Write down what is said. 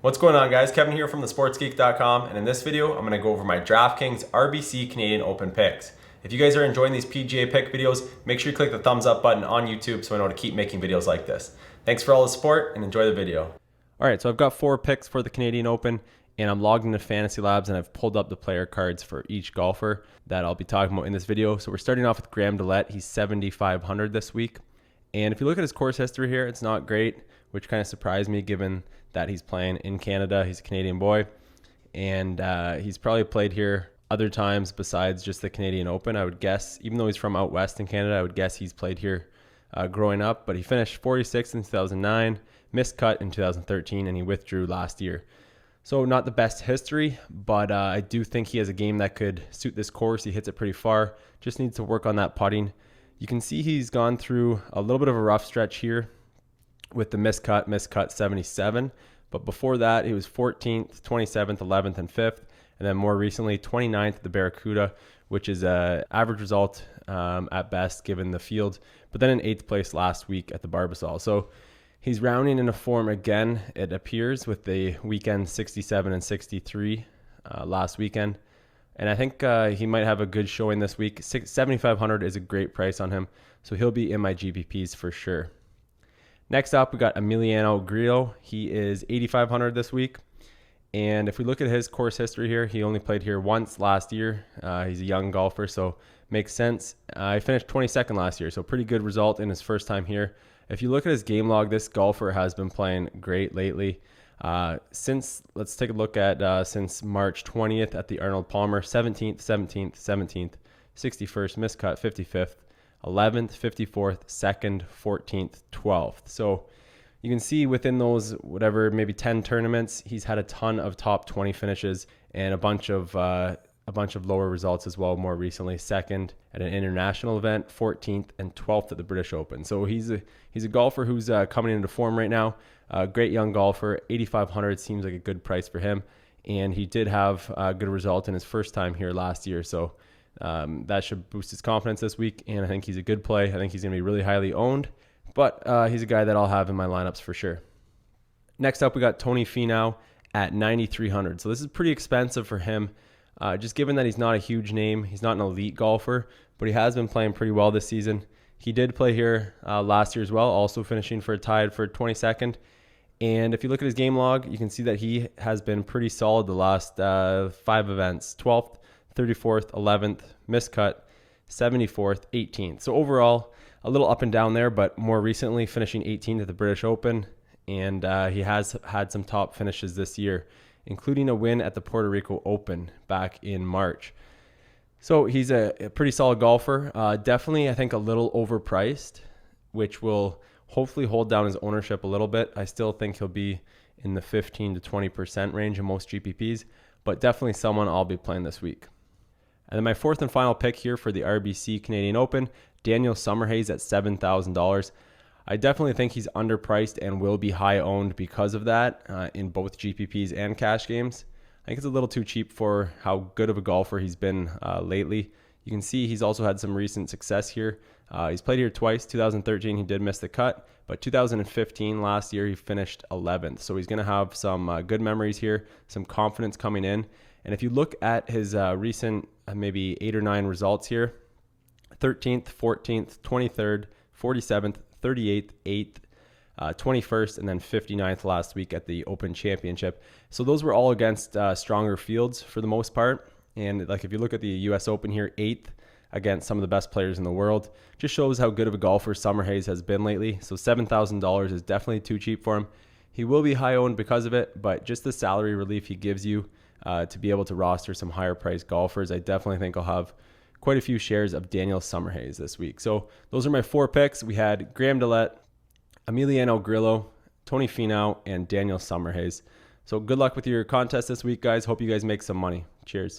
What's going on, guys? Kevin here from thesportsgeek.com, and in this video I'm going to go over my DraftKings RBC Canadian Open picks. If you guys are enjoying these PGA pick videos, make sure you click the thumbs up button on YouTube so I know to keep making videos like this. Thanks for all the support and enjoy the video. Alright, so I've got 4 picks for the Canadian Open, and I'm logged into Fantasy Labs and I've pulled up the player cards for each golfer that I'll be talking about in this video. So we're starting off with DeLaet. He's 7,500 this week. And if you look at his course history here, it's not great, which kind of surprised me given that he's playing in Canada. He's a Canadian boy, and he's probably played here other times besides just the Canadian Open, I would guess. Even though he's from out west in Canada, I would guess he's played here growing up. But he finished 46th in 2009, missed cut in 2013, and he withdrew last year. So not the best history, but I do think he has a game that could suit this course. He hits it pretty far, just needs to work on that putting. You can see he's gone through a little bit of a rough stretch here with the missed cut 77. But before that, he was 14th, 27th, 11th, and 5th. And then more recently, 29th at the Barracuda, which is an average result at best given the field. But then in 8th place last week at the Barbasol. So he's rounding into form again, it appears, with the weekend 67 and 63 last weekend. And I think he might have a good showing this week. 7,500 is a great price on him, so he'll be in my GPPs for sure. Next up, we got Emiliano Grillo. He is 8,500 this week. And if we look at his course history here, he only played here once last year. He's a young golfer, so makes sense. He finished 22nd last year, so pretty good result in his first time here. If you look at his game log, this golfer has been playing great lately. Let's take a look at since March 20th at the Arnold Palmer, 17th, 17th, 17th, 61st, missed cut, 55th, 11th, 54th, 2nd, 14th, 12th. So you can see within those, maybe 10 tournaments, he's had a ton of top 20 finishes and a bunch of lower results as well. More recently, 2nd at an international event, 14th and 12th at the British Open. So he's a golfer who's coming into form right now. Great young golfer. 8,500 seems like a good price for him, and he did have a good result in his first time here last year. So that should boost his confidence this week, and I think he's a good play. I think he's going to be really highly owned, but he's a guy that I'll have in my lineups for sure. Next up, we got Tony Finau at 9,300. So this is pretty expensive for him. Just given that he's not a huge name, he's not an elite golfer, but he has been playing pretty well this season. He did play here last year as well, also finishing tied for 22nd. And if you look at his game log, you can see that he has been pretty solid the last 5 events: 12th, 34th, 11th, missed cut, 74th, 18th. So overall, a little up and down there, but more recently finishing 18th at the British Open. And he has had some top finishes this year, including a win at the Puerto Rico Open back in March. So he's a pretty solid golfer. Definitely, I think, a little overpriced, which will hopefully hold down his ownership a little bit. I still think he'll be in the 15 to 20% range in most GPPs, but definitely someone I'll be playing this week. And then my 4th and final pick here for the RBC Canadian Open, Daniel Summerhays at $7,000. I definitely think he's underpriced and will be high owned because of that in both GPPs and cash games. I think it's a little too cheap for how good of a golfer he's been lately. You can see he's also had some recent success here. He's played here twice. 2013, he did miss the cut, but 2015, last year, he finished 11th. So he's going to have some good memories here, some confidence coming in. And if you look at his recent maybe 8 or 9 results here, 13th, 14th, 23rd, 47th, 38th, 8th, 21st, and then 59th last week at the Open Championship. So those were all against stronger fields for the most part. And like if you look at the US Open here, 8th against some of the best players in the world, just shows how good of a golfer Summerhays has been lately. So $7,000 is definitely too cheap for him. He will be high owned because of it, but just the salary relief he gives you to be able to roster some higher priced golfers, I definitely think I'll have quite a few shares of Daniel Summerhays this week. So those are my 4 picks. We had DeLaet, Emiliano Grillo, Tony Finau, and Daniel Summerhays. So good luck with your contest this week, guys. Hope you guys make some money. Cheers.